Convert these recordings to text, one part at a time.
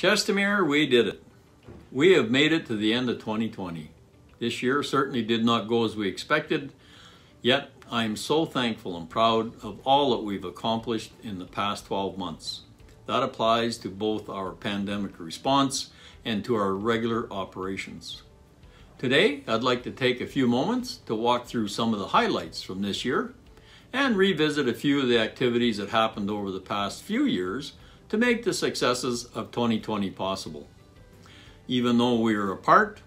Chestermere, we did it. We have made it to the end of 2020. This year certainly did not go as we expected, yet I am so thankful and proud of all that we've accomplished in the past 12 months. That applies to both our pandemic response and to our regular operations. Today, I'd like to take a few moments to walk through some of the highlights from this year and revisit a few of the activities that happened over the past few years to make the successes of 2020 possible. Even though we were apart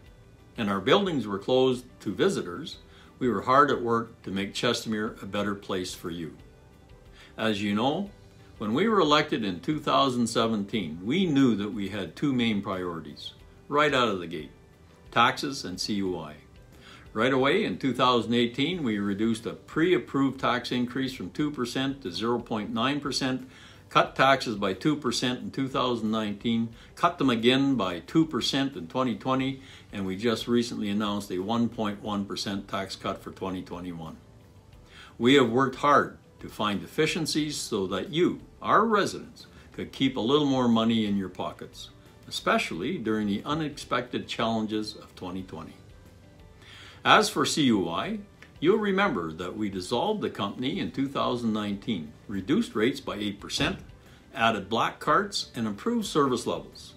and our buildings were closed to visitors, we were hard at work to make Chestermere a better place for you. As you know, when we were elected in 2017, we knew that we had two main priorities right out of the gate: taxes and CUI. Right away in 2018, we reduced a pre-approved tax increase from 2% to 0.9%, cut taxes by 2% in 2019, cut them again by 2% in 2020, and we just recently announced a 1.1% tax cut for 2021. We have worked hard to find efficiencies so that you, our residents, could keep a little more money in your pockets, especially during the unexpected challenges of 2020. As for CUI, you'll remember that we dissolved the company in 2019, reduced rates by 8%, added black carts, and improved service levels.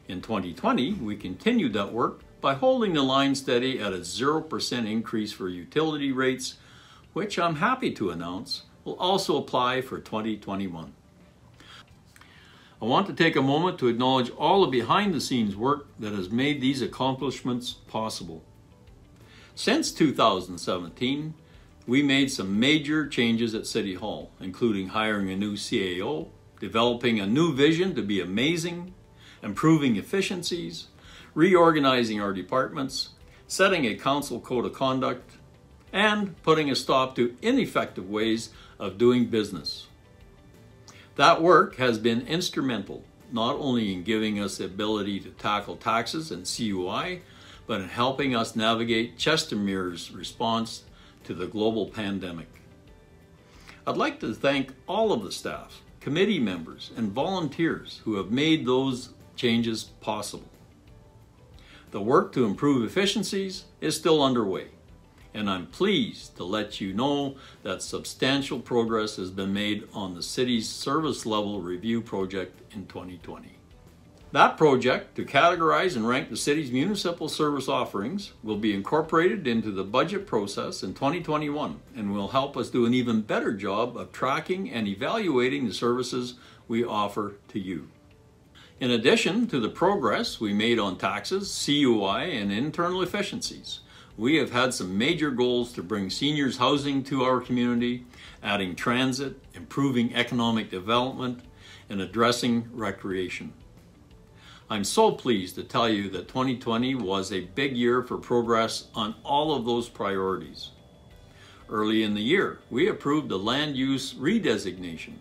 In 2020, we continued that work by holding the line steady at a 0% increase for utility rates, which I'm happy to announce will also apply for 2021. I want to take a moment to acknowledge all the behind-the-scenes work that has made these accomplishments possible. Since 2017, we made some major changes at City Hall, including hiring a new CAO, developing a new vision to be amazing, improving efficiencies, reorganizing our departments, setting a council code of conduct, and putting a stop to ineffective ways of doing business. That work has been instrumental, not only in giving us the ability to tackle taxes and CUI, but in helping us navigate Chestermere's response to the global pandemic. I'd like to thank all of the staff, committee members, and volunteers who have made those changes possible. The work to improve efficiencies is still underway, and I'm pleased to let you know that substantial progress has been made on the city's service level review project in 2020. That project, to categorize and rank the city's municipal service offerings, will be incorporated into the budget process in 2021 and will help us do an even better job of tracking and evaluating the services we offer to you. In addition to the progress we made on taxes, CUI, and internal efficiencies, we have had some major goals to bring seniors housing to our community, adding transit, improving economic development, and addressing recreation. I'm so pleased to tell you that 2020 was a big year for progress on all of those priorities. Early in the year, we approved a land use redesignation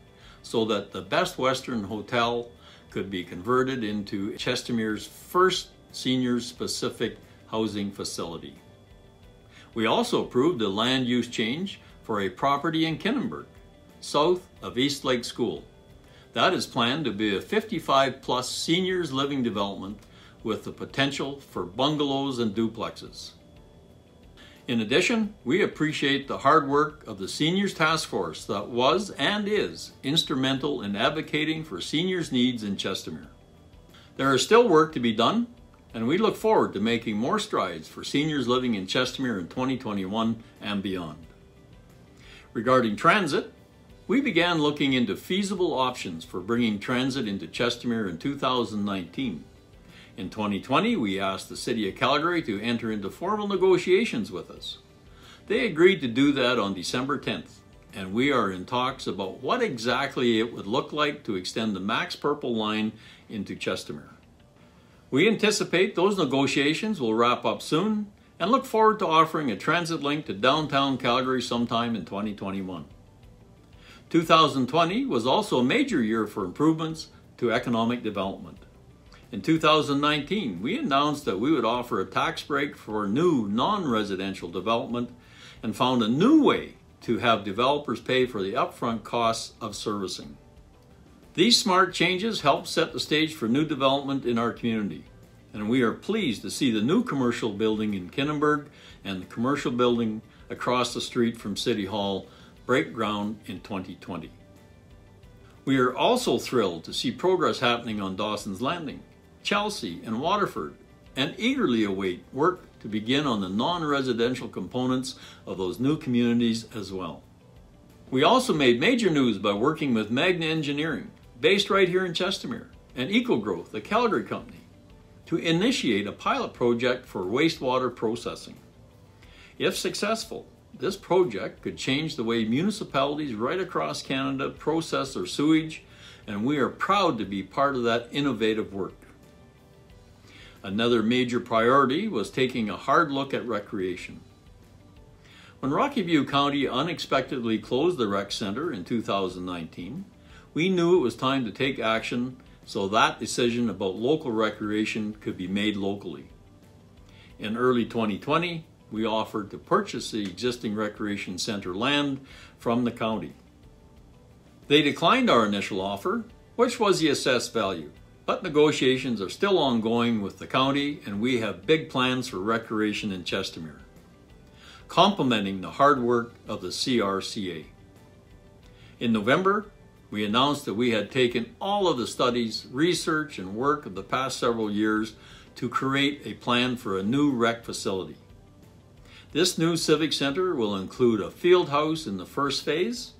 so that the Best Western Hotel could be converted into Chestermere's first senior-specific housing facility. We also approved a land use change for a property in Kinnenberg, south of East Lake School. That is planned to be a 55-plus seniors living development with the potential for bungalows and duplexes. In addition, we appreciate the hard work of the Seniors Task Force that was and is instrumental in advocating for seniors' needs in Chestermere. There is still work to be done, and we look forward to making more strides for seniors living in Chestermere in 2021 and beyond. Regarding transit, we began looking into feasible options for bringing transit into Chestermere in 2019. In 2020, we asked the City of Calgary to enter into formal negotiations with us. They agreed to do that on December 10th, and we are in talks about what exactly it would look like to extend the Max Purple line into Chestermere. We anticipate those negotiations will wrap up soon and look forward to offering a transit link to downtown Calgary sometime in 2021. 2020 was also a major year for improvements to economic development. In 2019, we announced that we would offer a tax break for new non-residential development and found a new way to have developers pay for the upfront costs of servicing. These smart changes help set the stage for new development in our community, and we are pleased to see the new commercial building in Kinnenberg and the commercial building across the street from City Hall break ground in 2020. We are also thrilled to see progress happening on Dawson's Landing, Chelsea, and Waterford, and eagerly await work to begin on the non-residential components of those new communities as well. We also made major news by working with Magna Engineering, based right here in Chestermere, and EcoGrowth, a Calgary company, to initiate a pilot project for wastewater processing. If successful, this project could change the way municipalities right across Canada process their sewage, and we are proud to be part of that innovative work. Another major priority was taking a hard look at recreation. When Rocky View County unexpectedly closed the rec center in 2019, we knew it was time to take action so that decision about local recreation could be made locally. In early 2020, we offered to purchase the existing recreation center land from the county. They declined our initial offer, which was the assessed value, but negotiations are still ongoing with the county, and we have big plans for recreation in Chestermere, complementing the hard work of the CRCA. In November, we announced that we had taken all of the studies, research, and work of the past several years to create a plan for a new rec facility. This new Civic Center will include a field house in the first phase,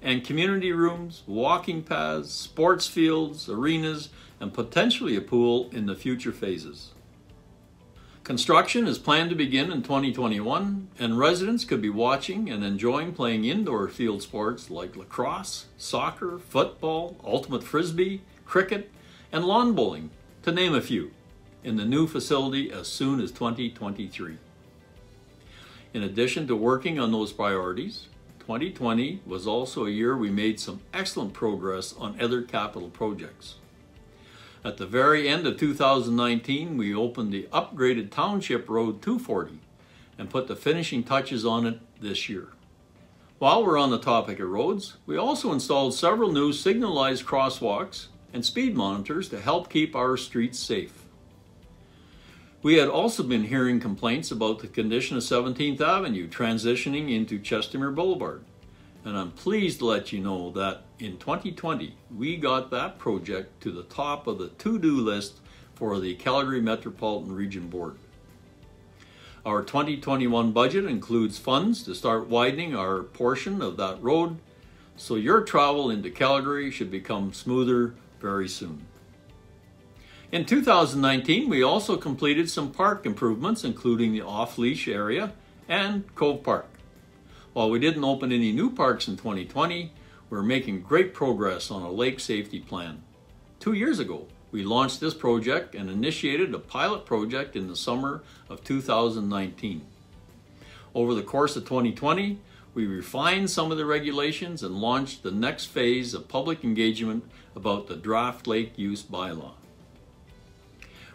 and community rooms, walking paths, sports fields, arenas, and potentially a pool in the future phases. Construction is planned to begin in 2021, and residents could be watching and enjoying playing indoor field sports like lacrosse, soccer, football, ultimate frisbee, cricket, and lawn bowling, to name a few, in the new facility as soon as 2023. In addition to working on those priorities, 2020 was also a year we made some excellent progress on other capital projects. At the very end of 2019, we opened the upgraded Township Road 240 and put the finishing touches on it this year. While we're on the topic of roads, we also installed several new signalized crosswalks and speed monitors to help keep our streets safe. We had also been hearing complaints about the condition of 17th Avenue transitioning into Chestermere Boulevard, and I'm pleased to let you know that in 2020, we got that project to the top of the to-do list for the Calgary Metropolitan Region Board. Our 2021 budget includes funds to start widening our portion of that road, so your travel into Calgary should become smoother very soon. In 2019, we also completed some park improvements, including the off-leash area and Cove Park. While we didn't open any new parks in 2020, we're making great progress on a lake safety plan. 2 years ago, we launched this project and initiated a pilot project in the summer of 2019. Over the course of 2020, we refined some of the regulations and launched the next phase of public engagement about the draft lake use bylaw.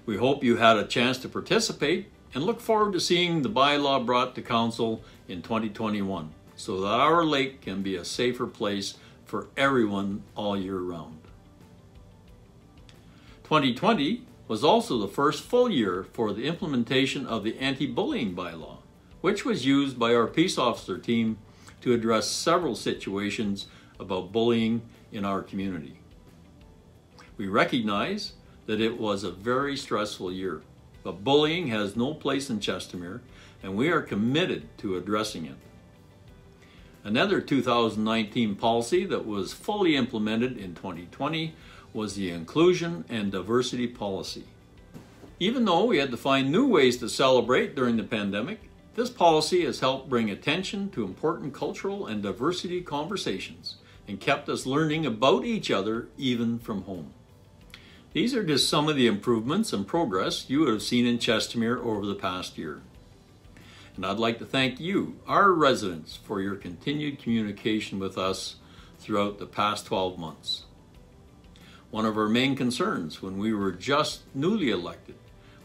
We hope you had a chance to participate and look forward to seeing the bylaw brought to Council in 2021 so that our lake can be a safer place for everyone all year round. 2020 was also the first full year for the implementation of the anti-bullying bylaw, which was used by our peace officer team to address several situations about bullying in our community. We recognize that it was a very stressful year, but bullying has no place in Chestermere, and we are committed to addressing it. Another 2019 policy that was fully implemented in 2020 was the Inclusion and Diversity Policy. Even though we had to find new ways to celebrate during the pandemic, this policy has helped bring attention to important cultural and diversity conversations and kept us learning about each other even from home. These are just some of the improvements and progress you have seen in Chestermere over the past year. And I'd like to thank you, our residents, for your continued communication with us throughout the past 12 months. One of our main concerns when we were just newly elected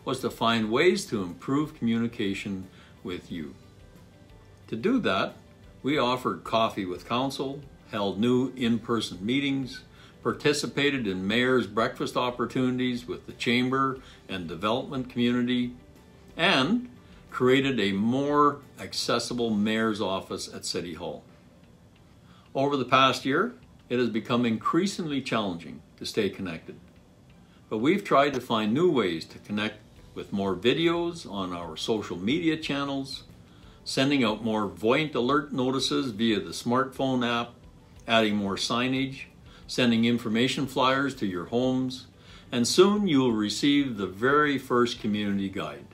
was to find ways to improve communication with you. To do that, we offered coffee with council, held new in-person meetings, participated in mayor's breakfast opportunities with the chamber and development community, and created a more accessible mayor's office at City Hall. Over the past year, it has become increasingly challenging to stay connected, but we've tried to find new ways to connect with more videos on our social media channels, sending out more voint alert notices via the smartphone app, adding more signage, sending information flyers to your homes, and soon you will receive the very first community guide.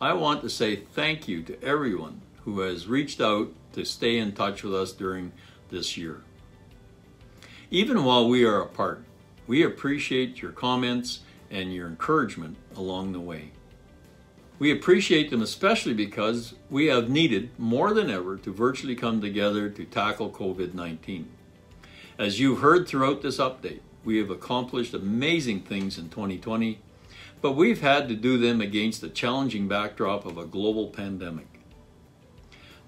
I want to say thank you to everyone who has reached out to stay in touch with us during this year. Even while we are apart, we appreciate your comments and your encouragement along the way. We appreciate them especially because we have needed more than ever to virtually come together to tackle COVID-19. As you've heard throughout this update, we have accomplished amazing things in 2020, but we've had to do them against the challenging backdrop of a global pandemic.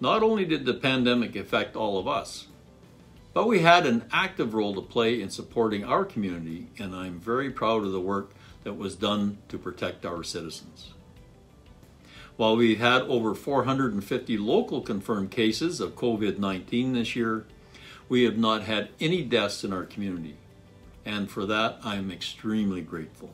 Not only did the pandemic affect all of us, but we had an active role to play in supporting our community, and I'm very proud of the work that was done to protect our citizens. While we had over 450 local confirmed cases of COVID-19 this year, we have not had any deaths in our community, and for that I'm extremely grateful.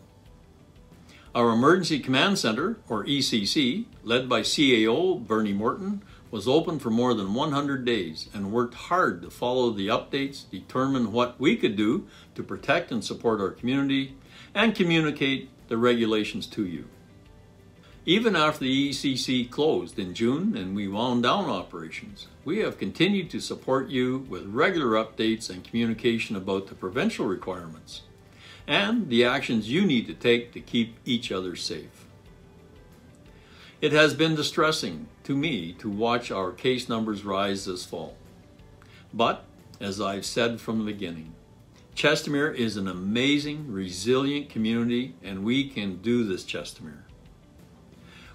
Our Emergency Command Center, or ECC, led by CAO Bernie Morton, was open for more than 100 days and worked hard to follow the updates, determine what we could do to protect and support our community, and communicate the regulations to you. Even after the ECC closed in June and we wound down operations, we have continued to support you with regular updates and communication about the provincial requirements and the actions you need to take to keep each other safe. It has been distressing to me to watch our case numbers rise this fall. But, as I've said from the beginning, Chestermere is an amazing, resilient community, and we can do this, Chestermere.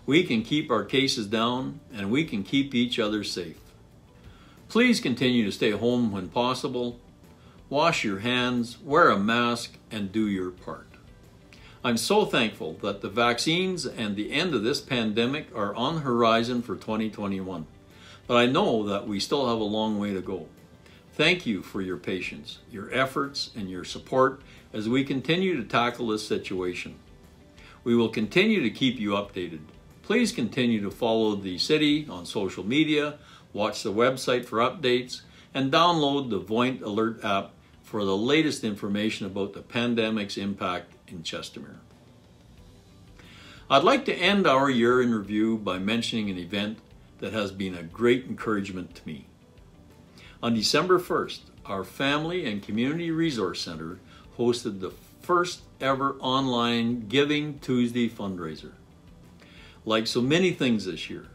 We can keep our cases down, and we can keep each other safe. Please continue to stay home when possible. Wash your hands, wear a mask, and do your part. I'm so thankful that the vaccines and the end of this pandemic are on the horizon for 2021, but I know that we still have a long way to go. Thank you for your patience, your efforts, and your support as we continue to tackle this situation. We will continue to keep you updated. Please continue to follow the city on social media, watch the website for updates, and download the Voint Alert app for the latest information about the pandemic's impact in Chestermere. I'd like to end our year in review by mentioning an event that has been a great encouragement to me. On December 1st, our Family and Community Resource Center hosted the first ever online Giving Tuesday fundraiser. Like so many things this year,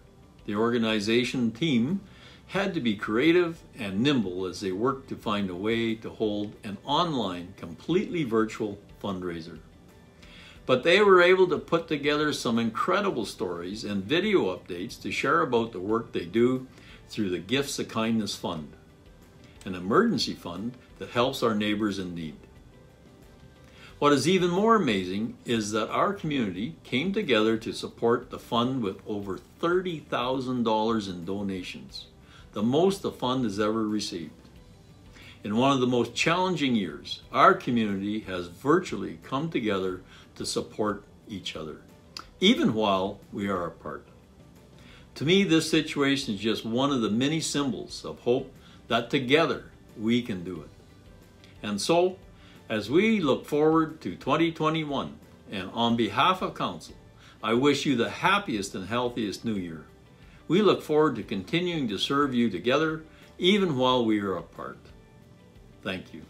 the organization team had to be creative and nimble as they worked to find a way to hold an online, completely virtual fundraiser. But they were able to put together some incredible stories and video updates to share about the work they do through the Gifts of Kindness Fund, an emergency fund that helps our neighbors in need. What is even more amazing is that our community came together to support the fund with over $30,000 in donations, the most the fund has ever received. In one of the most challenging years, our community has virtually come together to support each other, even while we are apart. To me, this situation is just one of the many symbols of hope that together we can do it. And so, as we look forward to 2021, and on behalf of Council, I wish you the happiest and healthiest New Year. We look forward to continuing to serve you together, even while we are apart. Thank you.